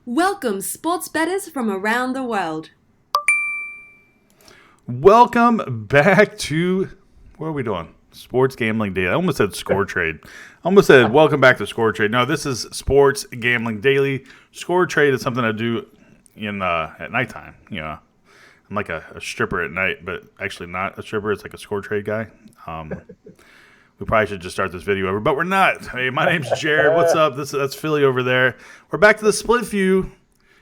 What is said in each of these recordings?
Welcome, sports bettors from around the world. Welcome back to, what are we doing? Sports Gambling Daily. I almost said Score Trade. I almost said welcome back to Score Trade. No, this is Sports Gambling Daily. Score Trade is something I do at nighttime. I'm like a stripper at night, but actually not a stripper. It's like a Score Trade guy. We probably should just start this video over, but we're not. Hey, my name's Jared. What's up? That's Philly over there. We're back to the split view.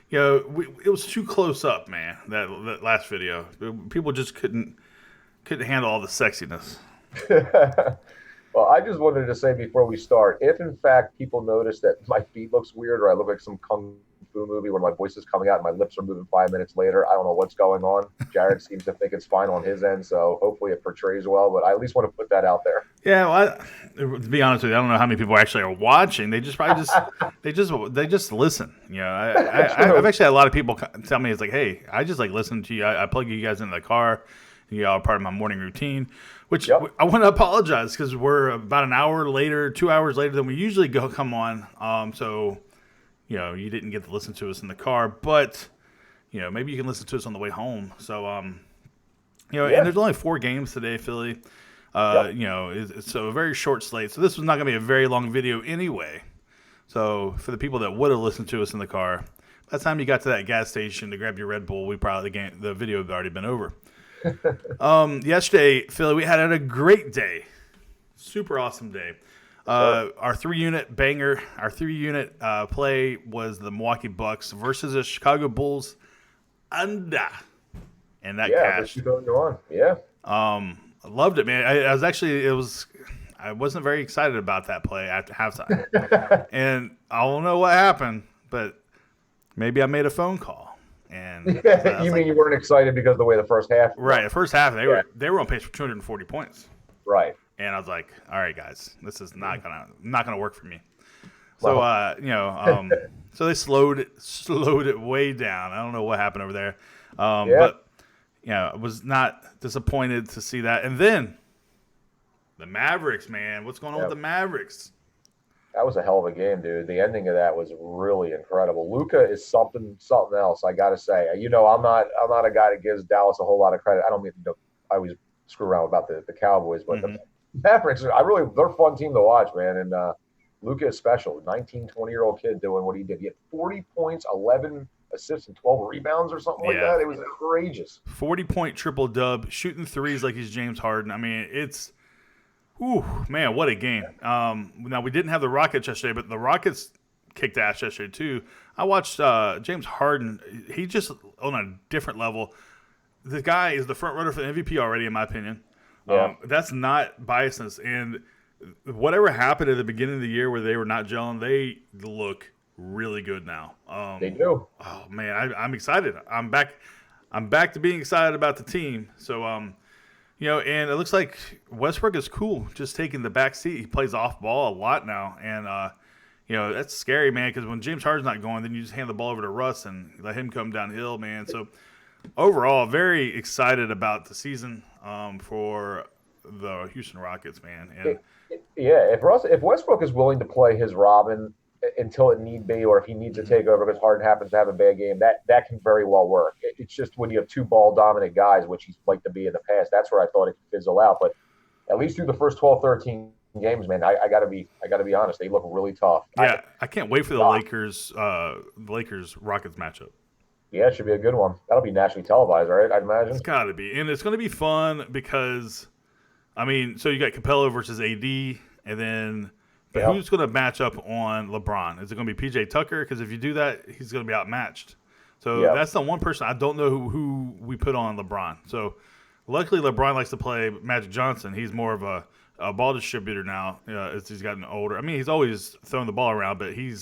It was too close up, man. That last video, people just couldn't handle all the sexiness. Well, I just wanted to say before we start, if in fact people notice that my feet looks weird or I look like some kung fu movie where my voice is coming out and my lips are moving 5 minutes later, I don't know what's going on. Jared seems to think it's fine on his end, so hopefully it portrays well. But I at least want to put that out there. Yeah, well, to be honest with you, I don't know how many people actually are watching. They just probably they just listen. I've actually had a lot of people tell me, it's like, hey, I just like listen to you. I plug you guys into the car. You are part of my morning routine, which I want to apologize because we're about an hour later, 2 hours later than we usually come on. So you didn't get to listen to us in the car, but maybe you can listen to us on the way home. So and there's only 4 games today, Philly. So a very short slate. So this was not going to be a very long video anyway. So for the people that would have listened to us in the car, by the time you got to that gas station to grab your Red Bull, the video had already been over. Yesterday, Philly, we had a great day. Super awesome day. Our 3-unit banger, our 3-unit play was the Milwaukee Bucks versus the Chicago Bulls under. And that cashed. Yeah. I loved it, man. I wasn't very excited about that play after halftime. And I don't know what happened, but maybe I made a phone call. And you mean you weren't excited because of the way the first half? Right, the first half they were on pace for 240 points. Right. And I was like, all right, guys, this is not gonna work for me. So so they slowed it way down. I don't know what happened over there. But I was not disappointed to see that. And then the Mavericks, man, what's going on with the Mavericks? That was a hell of a game, dude. The ending of that was really incredible. Luka is something else. I got to say, I'm not a guy that gives Dallas a whole lot of credit. I don't mean to I always screw around about the Cowboys, but the Mavericks, they're a fun team to watch, man. And Luka is special. 19, 20-year-old kid doing what he did. He had 40 points, 11 assists, and 12 rebounds or something like that. It was outrageous. 40-point triple dub, shooting threes like he's James Harden. I mean, it's. Ooh, man, what a game. Now, we didn't have the Rockets yesterday, but the Rockets kicked ass yesterday, too. I watched James Harden. He just on a different level. The guy is the front runner for the MVP already, in my opinion. Yeah. That's not biasness. And whatever happened at the beginning of the year where they were not gelling, they look really good now. They do. Oh, man, I'm excited. I'm back to being excited about the team. So, and it looks like Westbrook is cool, just taking the back seat. He plays off ball a lot now, and that's scary, man. Because when James Harden's not going, then you just hand the ball over to Russ and let him come downhill, man. So overall, very excited about the season for the Houston Rockets, man. And if Westbrook is willing to play his Robin until it need be, or if he needs to take over because Harden happens to have a bad game, that can very well work. It's just when you have 2 ball dominant guys, which he's liked to be in the past, that's where I thought it could fizzle out. But at least through the first 12, 13 games, man, I gotta be honest, they look really tough. Yeah, I can't wait for the Lakers Rockets matchup. Yeah, it should be a good one. That'll be nationally televised, right? I'd imagine. It's got to be, and it's going to be fun because, so you got Capello versus AD, and then. But who's going to match up on LeBron? Is it going to be P.J. Tucker? Because if you do that, he's going to be outmatched. So that's the one person I don't know who we put on LeBron. So luckily LeBron likes to play Magic Johnson. He's more of a ball distributor now as he's gotten older. I mean, he's always throwing the ball around, but he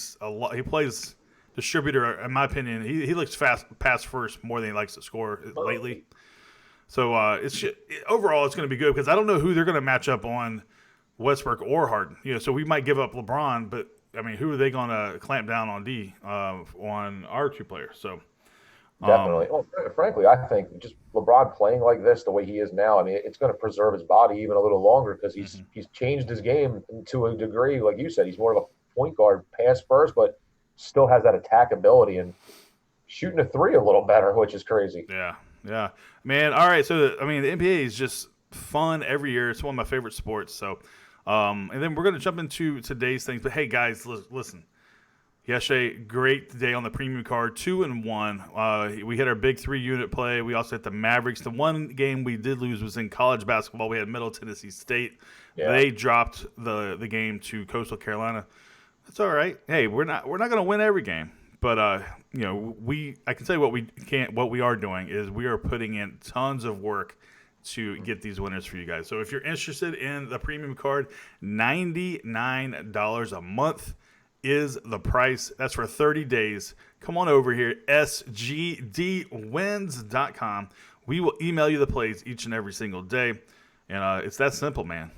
plays distributor, in my opinion. He looks fast pass first more than he likes to score lately. So overall it's going to be good because I don't know who they're going to match up on Westbrook or Harden. So we might give up LeBron, but I mean, who are they going to clamp down on on our 2 players? So definitely. Well, frankly, I think just LeBron playing like this, the way he is now, I mean, it's going to preserve his body even a little longer because he's changed his game to a degree. Like you said, he's more of a point guard, pass first, but still has that attackability and shooting a three a little better, which is crazy. Yeah, man. All right, so I mean, the NBA is just fun every year. It's one of my favorite sports. So, and then we're gonna jump into today's things. But hey, guys, listen. Yesterday, great day on the premium card, 2-1. We hit our big 3-unit play. We also hit the Mavericks. The one game we did lose was in college basketball. We had Middle Tennessee State. Yeah. They dropped the game to Coastal Carolina. That's all right. Hey, we're not going to win every game, but I can tell you what we are doing is we are putting in tons of work to get these winners for you guys. So if you're interested in the premium card, $99 a month is the price. That's for 30 days. Come on over here, sgdwins.com. We will email you the plays each and every single day, and it's that simple, man.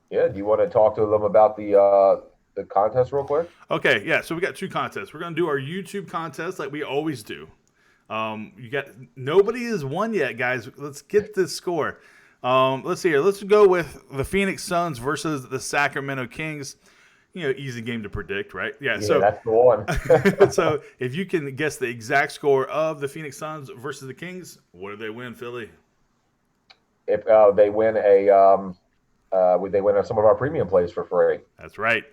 Yeah, do you want to talk to them about the contest real quick? Okay, yeah, so we got 2 contests. We're going to do our YouTube contest like we always do. Nobody has won yet, guys. Let's get this score. Let's see here. Let's go with the Phoenix Suns versus the Sacramento Kings. Easy game to predict, right? Yeah, so that's the one. So if you can guess the exact score of the Phoenix Suns versus the Kings, what do they win, Philly? If they win they win some of our premium plays for free. That's right.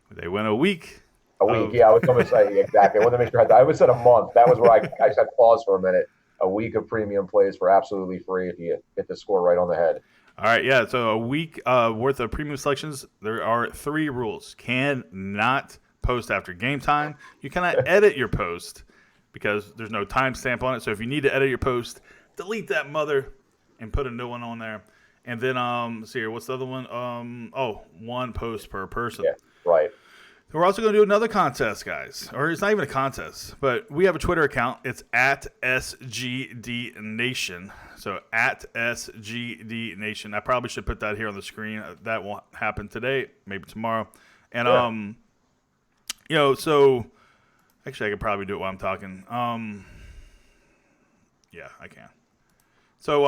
They win a week. Yeah, I was going to say exactly. I wanted to make sure I always said a month. That was where I said pause for a minute. A week of premium plays for absolutely free if you hit the score right on the head. All right, yeah, so a week worth of premium selections. There are 3 rules. Cannot post after game time. You cannot edit your post because there's no timestamp on it. So if you need to edit your post, delete that mother and put a new one on there. And then, see here, what's the other one? 1 post per person. Yeah, right. We're also going to do another contest, guys. Or it's not even a contest, but we have a Twitter account. It's at SGDNation. So at SGDNation. I probably should put that here on the screen. That won't happen today, maybe tomorrow. And, so actually I could probably do it while I'm talking. Yeah, I can. So,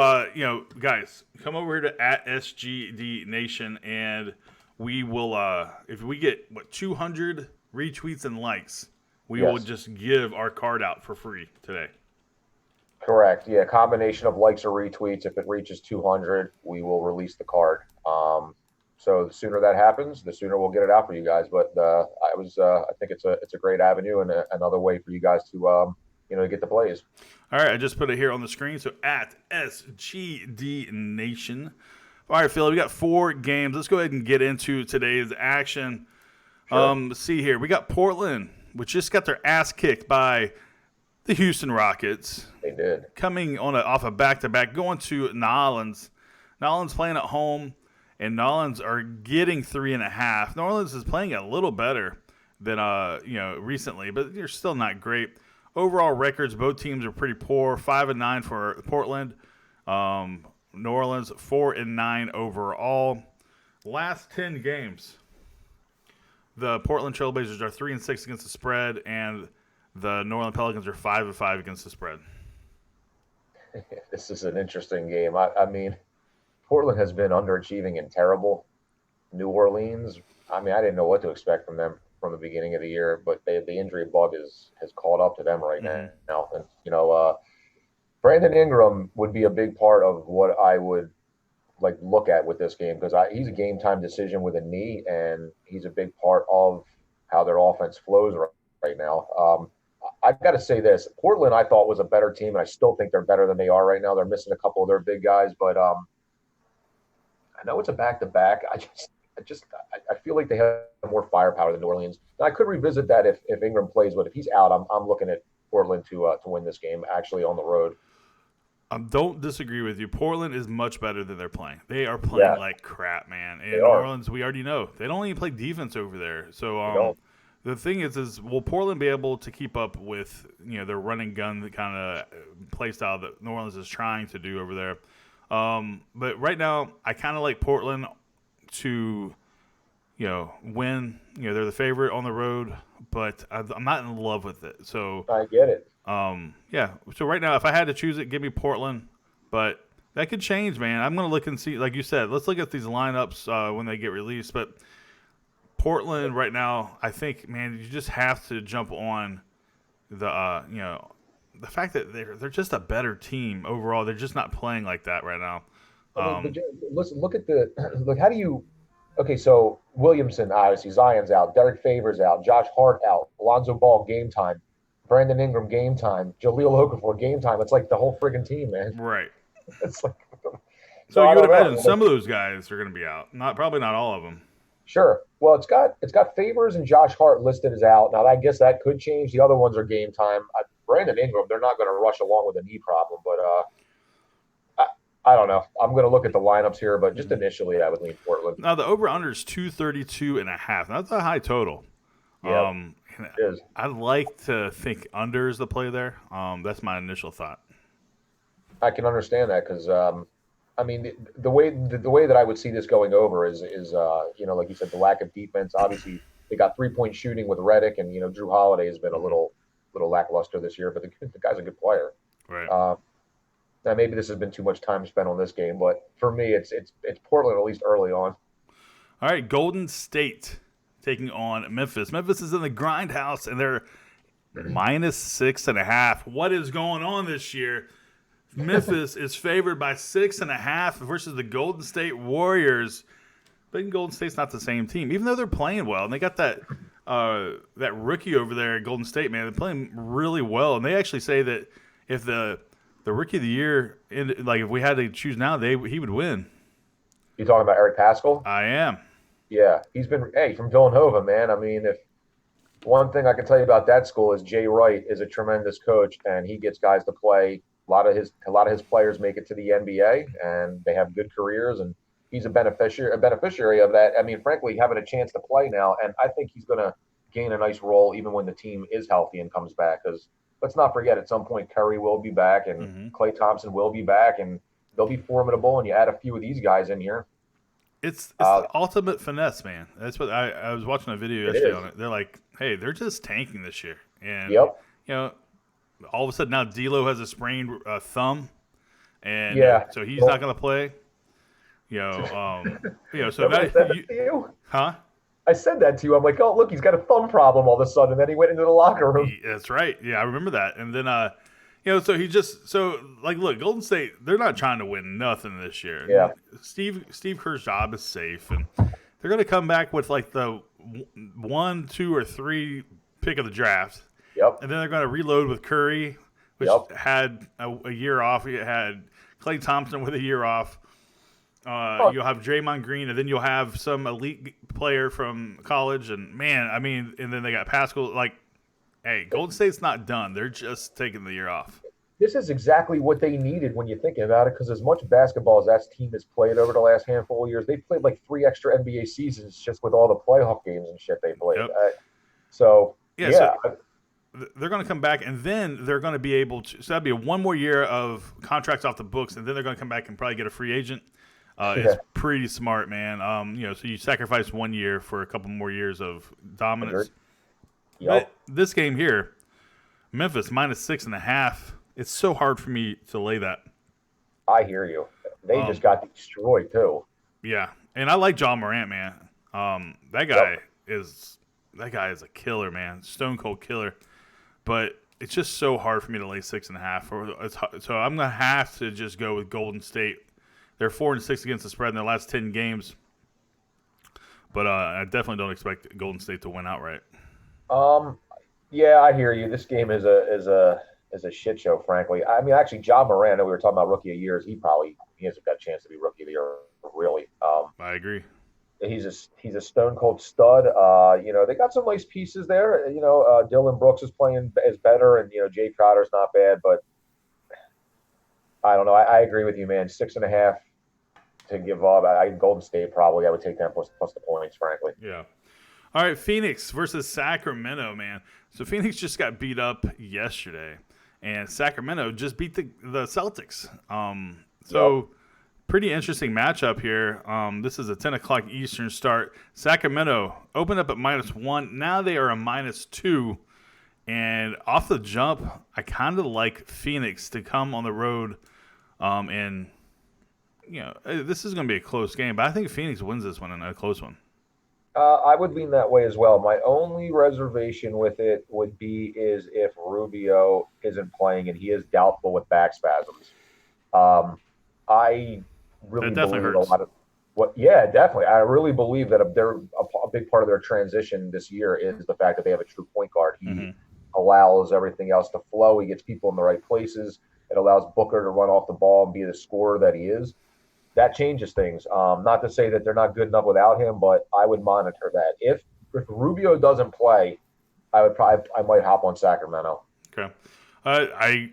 guys, come over here to at SGDNation and we will, if we get 200 retweets and likes, we will just give our card out for free today. Correct. Yeah, combination of likes or retweets. If it reaches 200, we will release the card. So the sooner that happens, the sooner we'll get it out for you guys. But I think it's a great avenue and another way for you guys to get the plays. All right, I just put it here on the screen. So at SGD Nation. All right, Phil, we got 4 games. Let's go ahead and get into today's action. Sure. Let's see here. We got Portland, which just got their ass kicked by the Houston Rockets. They did. Coming off a back-to-back, going to Nolans. Nolans playing at home, and Nolans are getting 3.5. New Orleans is playing a little better than recently, but they're still not great. Overall records, both teams are pretty poor. 5-9 for Portland. New Orleans 4-9 overall. Last 10 games, the Portland Trailblazers are 3-6 against the spread, and the New Orleans Pelicans are 5-5 against the spread. This is an interesting game. I mean, Portland has been underachieving and terrible. New Orleans, I didn't know what to expect from them from the beginning of the year, but the injury bug has caught up to them right now. And Brandon Ingram would be a big part of what I would look at with this game because he's a game time decision with a knee, and he's a big part of how their offense flows right now. I've got to say this: Portland, I thought was a better team, and I still think they're better than they are right now. They're missing a couple of their big guys, but I know it's a back-to-back. I feel like they have more firepower than New Orleans. Now, I could revisit that if Ingram plays, but if he's out, I'm looking at Portland to win this game actually on the road. Don't disagree with you. Portland is much better than they're playing. They are playing like crap, man. And New Orleans, we already know. They don't even play defense over there. So the thing is will Portland be able to keep up with their running gun kind of play style that New Orleans is trying to do over there? But right now, I kind of like Portland to win. They're the favorite on the road, but I'm not in love with it. So I get it. Yeah. So right now, if I had to choose it, give me Portland, but that could change, man. I'm going to look and see, like you said, let's look at these lineups when they get released. But Portland right now, I think, man, you just have to jump on the the fact that they're just a better team overall. They're just not playing like that right now. But listen, look at look. How do you? Okay, so Williamson, obviously, Zion's out, Derek Favors out, Josh Hart out, Alonzo Ball game time, Brandon Ingram game time, Jaleel Okafor game time. It's like the whole friggin' team, man. Right. It's like So I you would don't know. imagine some of those guys are going to be out. Probably not all of them. Sure. Well, it's got Favors and Josh Hart listed as out. Now, I guess that could change. The other ones are game time. Brandon Ingram, they're not going to rush along with a knee problem, but I don't know. I'm going to look at the lineups here, but just initially, I would lean Portland. Now, the over-under is 232.5. That's a high total. Yeah, it is. I'd like to think under is the play there. That's my initial thought. I can understand that because, I mean, the way that I would see this going over is like you said, the lack of defense. Obviously, they got 3-point shooting with Redick, and Drew Holiday has been a little lackluster this year, but the guy's a good player. Right. Now maybe this has been too much time spent on this game, but for me, it's Portland at least early on. All right, Golden State taking on Memphis. Memphis is in the grindhouse, and they're -6.5. What is going on this year? Memphis is favored by 6.5 versus the Golden State Warriors. But Golden State's not the same team, even though they're playing well. And they got that rookie over there at Golden State, man. They're playing really well. And they actually say that if the rookie of the year, if we had to choose now, he would win. You talking about Eric Paschall? I am. Yeah, he's been from Villanova, man. I mean, if one thing I can tell you about that school is Jay Wright is a tremendous coach, and he gets guys to play. A lot of his players make it to the NBA, and they have good careers, and he's a beneficiary of that. I mean, frankly, having a chance to play now, and I think he's going to gain a nice role even when the team is healthy and comes back. Because let's not forget, at some point, Curry will be back, and Klay Thompson will be back, and they'll be formidable. And you add a few of these guys in here. It's the ultimate finesse, man. That's what I was watching a video yesterday on it. They're like, hey, they're just tanking this year, and all of a sudden now D'Lo has a sprained thumb, and so he's not going to play. So huh? I said that to you. I'm like, oh, look, he's got a thumb problem all of a sudden. And then he went into the locker room. That's right. Yeah, I remember that. And then, look, Golden State, they're not trying to win nothing this year. Yeah. Steve Kerr's job is safe, and they're going to come back with like the 1, 2, or 3 pick of the draft. Yep. And then they're going to reload with Curry, which had a year off. He had Klay Thompson with a year off. You'll have Draymond Green, and then you'll have some elite player from college. And, man, I mean, and then they got Paschall. Like, hey, Golden State's not done. They're just taking the year off. This is exactly what they needed when you're thinking about it, because as much basketball as that team has played over the last handful of years, they've played like 3 extra NBA seasons just with all the playoff games and shit they played. Yep. So they're going to come back, and then they're going to be able to – so that'd be one more year of contracts off the books, and then they're going to come back and probably get a free agent. It's pretty smart, man. So you sacrifice 1 year for a couple more years of dominance. Yep. But this game here, Memphis -6.5. It's so hard for me to lay that. I hear you. They just got destroyed too. Yeah, and I like John Morant, man. That guy is a killer, man. Stone cold killer. But it's just so hard for me to lay 6.5. So I'm gonna have to just go with Golden State. They're 4-6 against the spread in their last 10 games. But I definitely don't expect Golden State to win outright. Yeah, I hear you. This game is a shit show, frankly. I mean, actually, John Morant, we were talking about rookie of years. He hasn't got a chance to be rookie of the year, really. I agree. He's a stone cold stud. They got some nice pieces there. Dylan Brooks is better, and Jay Crowder's not bad, but I don't know. I agree with you, man. 6.5 to give up. Golden State probably. I would take that plus the points, frankly. Yeah. All right, Phoenix versus Sacramento, man. So Phoenix just got beat up yesterday, and Sacramento just beat the Celtics. Pretty interesting matchup here. This is a 10 o'clock Eastern start. Sacramento opened up at -1. Now they are a -2. And off the jump, I kind of like Phoenix to come on the road. This is going to be a close game, but I think Phoenix wins this one in a close one. I would lean that way as well. My only reservation with it would be is if Rubio isn't playing and he is doubtful with back spasms. I That really definitely believe a hurts. lot of what, yeah, definitely. I really believe that a big part of their transition this year is the fact that they have a true point guard. He Hmm. allows everything else to flow. He gets people in the right places. It allows Booker to run off the ball and be the scorer that he is. That changes things. Not to say that they're not good enough without him, but I would monitor that. If Rubio doesn't play, I might hop on Sacramento. Okay. I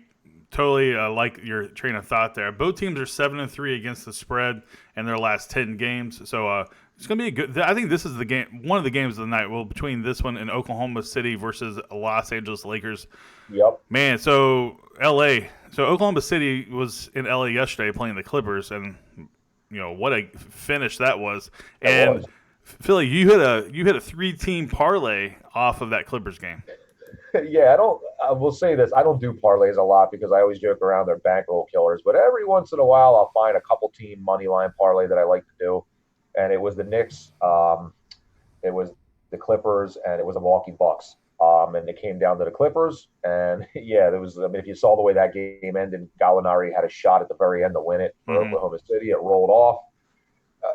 totally like your train of thought there. Both teams are 7-3 against the spread in their last 10 games. So it's going to be a good. I think this is the game, one of the games of the night. Well, between this one and Oklahoma City versus Los Angeles Lakers. Yep. Man, so LA. So Oklahoma City was in LA yesterday playing the Clippers, and what a finish that was. That And was. Philly, you hit a 3-team parlay off of that Clippers game. Yeah, I don't. I will say this: I don't do parlays a lot because I always joke around they're bankroll killers. But every once in a while, I'll find a couple team money line parlay that I like to do, and it was the Knicks, it was the Clippers, and it was the Milwaukee Bucks. And it came down to the Clippers, and yeah, there was. I mean, if you saw the way that game ended, Gallinari had a shot at the very end to win it for Hmm. Oklahoma City. It rolled off.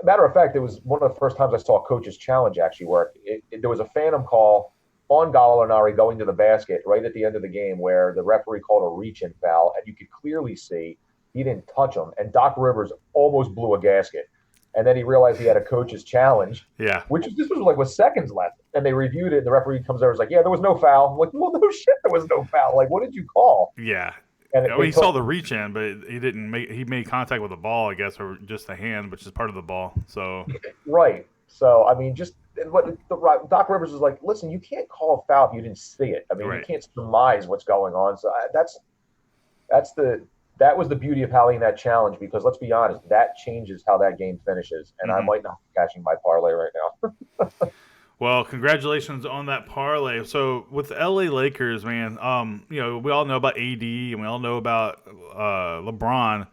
Matter of fact, it was one of the first times I saw a coach's challenge actually work. There was a phantom call on Gallinari going to the basket right at the end of the game where the referee called a reach-in foul, and you could clearly see he didn't touch him. And Doc Rivers almost blew a gasket. And then he realized he had a coach's challenge, Yeah. which this was like with seconds left. And they reviewed it, and the referee comes over and was like, yeah, there was no foul. I'm like, well, no shit, there was no foul. Like, what did you call? Yeah. And Yeah, well, they he saw took the reach in, but he didn't make. He made contact with the ball, I guess, or just the hand, which is part of the ball. So right. So I mean, just what Doc Rivers is like. Listen, you can't call a foul if you didn't see it. I mean, you right. can't surmise what's going on. So that's the that was the beauty of having that challenge because let's be honest, that changes how that game finishes. And I Hmm. might not be catching my parlay right now. Well, congratulations on that parlay. So with the LA Lakers, man, we all know about AD and we all know about LeBron,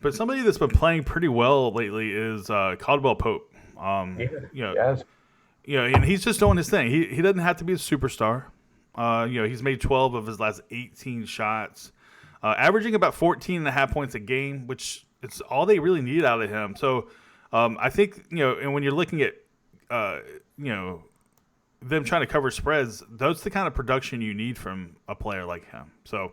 but somebody that's been playing pretty well lately is Caldwell Pope. Yeah. You know, Yes. and he's just doing his thing. He doesn't have to be a superstar. He's made 12 of his last 18 shots, averaging about 14 and a half points a game, which it's all they really need out of him. So I think, and when you're looking at, them trying to cover spreads, that's the kind of production you need from a player like him. So,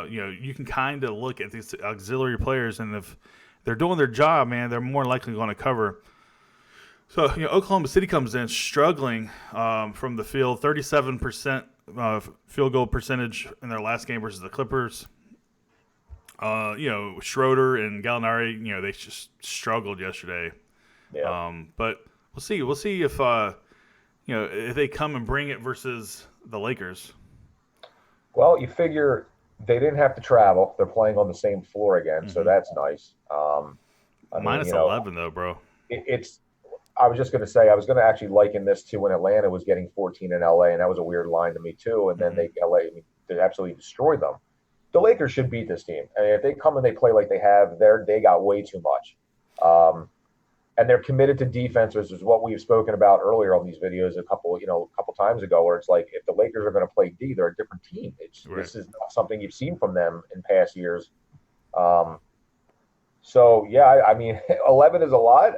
you can kind of look at these auxiliary players, and if they're doing their job, man, they're more likely going to cover. So, Oklahoma City comes in struggling from the field, 37% field goal percentage in their last game versus the Clippers. Schroeder and Gallinari, they just struggled yesterday. Yeah. But we'll see. We'll see if if they come and bring it versus the Lakers. Well, you figure they didn't have to travel. They're playing on the same floor again, so Hmm. that's nice. I mean, Minus 11 though, bro. it's. I was just going to say I was going to actually liken this to when Atlanta was getting 14 in LA, and that was a weird line to me too. And then they absolutely destroyed them. The Lakers should beat this team. I mean, if they come and they play like they have, they got way too much. And they're committed to defense, which is what we've spoken about earlier on these videos a couple times ago, where it's like if the Lakers are going to play D, they're a different team. Right. This is not something you've seen from them in past years. So yeah, I mean, 11 is a lot.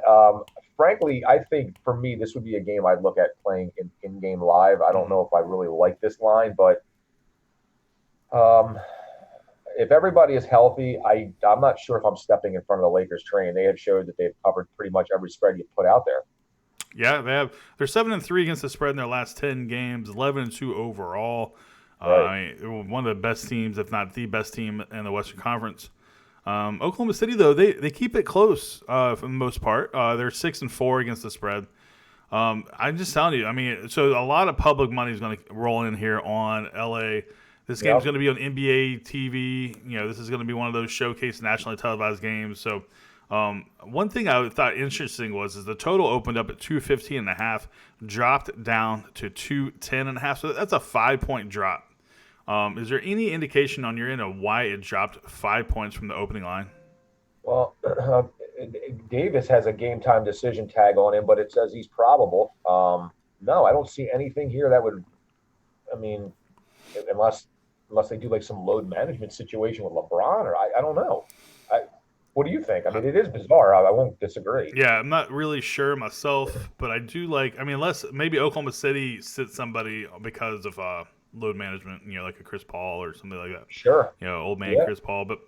Frankly, I think for me, this would be a game I'd look at playing in game live. I don't know if I really like this line, but um, if everybody is healthy, I'm not sure if I'm stepping in front of the Lakers train. They have showed that they've covered pretty much every spread you put out there. Yeah, they're 7-3 against the spread in their last 10 games, 11-2 overall. Right. They're one of the best teams, if not the best team in the Western Conference. Oklahoma City though, they keep it close for the most part. They're 6-4 against the spread. I'm just telling you. I mean, so a lot of public money is going to roll in here on LA. This game is going to be on NBA TV. This is going to be one of those showcase nationally televised games. So, one thing I thought interesting is the total opened up at 215.5, dropped down to 210.5. So that's a 5-point drop. Is there any indication on your end of why it dropped 5 points from the opening line? Well, Davis has a game time decision tag on him, but it says he's probable. No, I don't see anything here that would. I mean, unless they do like some load management situation with LeBron, or I don't know. What do you think? I mean, it is bizarre. I won't disagree. Yeah, I'm not really sure myself, but I do like. I mean, unless maybe Oklahoma City sits somebody because of load management, like a Chris Paul or something like that. Sure. Old man Chris Paul, but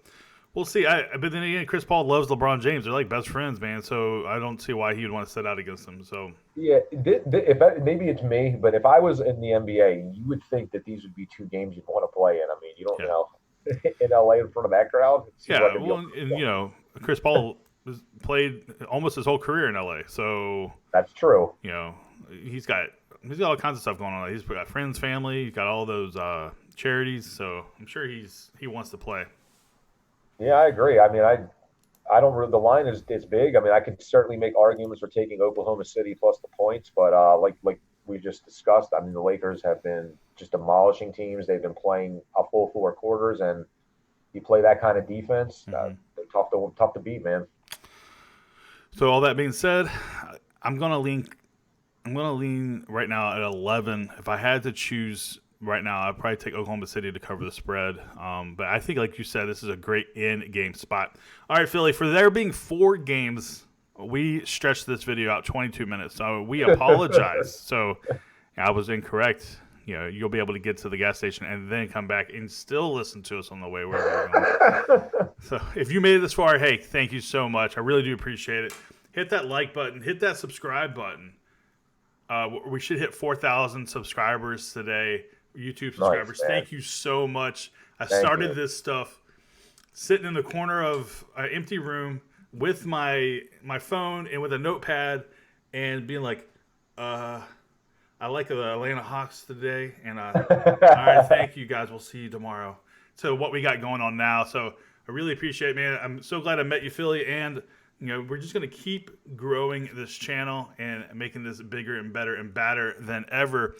we'll see. But then again, Chris Paul loves LeBron James. They're like best friends, man. So I don't see why he would want to sit out against him. So yeah, maybe it's me, but if I was in the NBA, you would think that these would be two games you'd want to play in. I mean, you don't know in LA in front of that crowd. Yeah, well, and Chris Paul played almost his whole career in LA, so that's true. He's got all kinds of stuff going on. He's got friends, family. He's got all those charities, so I'm sure he wants to play. Yeah, I agree. I mean, I don't really. The line is big. I mean, I could certainly make arguments for taking Oklahoma City plus the points, but like we just discussed, I mean, the Lakers have been just demolishing teams. They've been playing a full 4 quarters, and you play that kind of defense, tough to beat, man. So all that being said, I'm gonna lean right now at 11. If I had to choose right now, I'd probably take Oklahoma City to cover the spread. But I think, like you said, this is a great in-game spot. All right, Philly, for there being 4 games, we stretched this video out 22 minutes. So we apologize. So I was incorrect. You'll be able to get to the gas station and then come back and still listen to us on the way wherever you're going. So if you made it this far, hey, thank you so much. I really do appreciate it. Hit that like button. Hit that subscribe button. We should hit 4,000 subscribers today. YouTube subscribers. Nice, thank you so much. I started this stuff sitting in the corner of an empty room with my phone and with a notepad and being like, I like the Atlanta Hawks today. And all right, thank you guys. We'll see you tomorrow. So what we got going on now. So I really appreciate it, man. I'm so glad I met you, Philly. And, we're just going to keep growing this channel and making this bigger and better and badder than ever.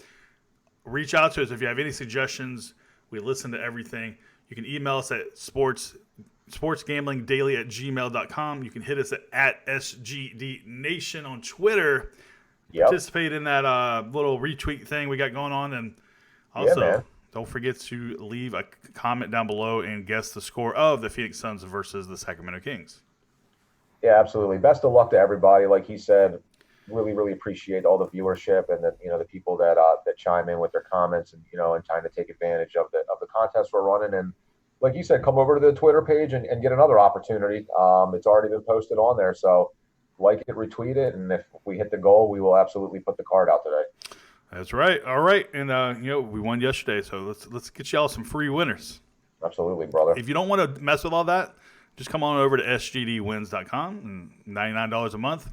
Reach out to us if you have any suggestions. We listen to everything. You can email us at sportsgamblingdaily@gmail.com. You can hit us at SGDNation on Twitter. Yep. Participate in that little retweet thing we got going on. And also, don't forget to leave a comment down below and guess the score of the Phoenix Suns versus the Sacramento Kings. Yeah, absolutely. Best of luck to everybody. Like he said, really, really appreciate all the viewership and the people that chime in with their comments and and trying to take advantage of the contest we're running. And like you said, come over to the Twitter page and get another opportunity. It's already been posted on there, so like it, retweet it, and if we hit the goal, we will absolutely put the card out today. That's right. All right, and we won yesterday, so let's get y'all some free winners. Absolutely, brother. If you don't want to mess with all that, just come on over to sgdwins.com and $99 a month.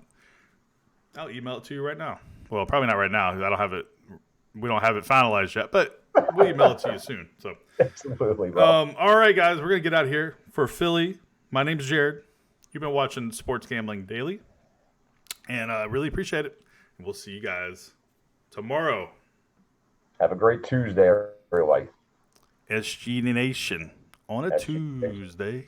I'll email it to you right now. Well, probably not right now. I don't have it. We don't have it finalized yet, but we'll email it to you soon. So absolutely, bro. All right, guys, we're gonna get out of here. For Philly, my name's Jared. You've been watching Sports Gambling Daily, and I really appreciate it. And we'll see you guys tomorrow. Have a great Tuesday, everybody. SG Nation on a Tuesday.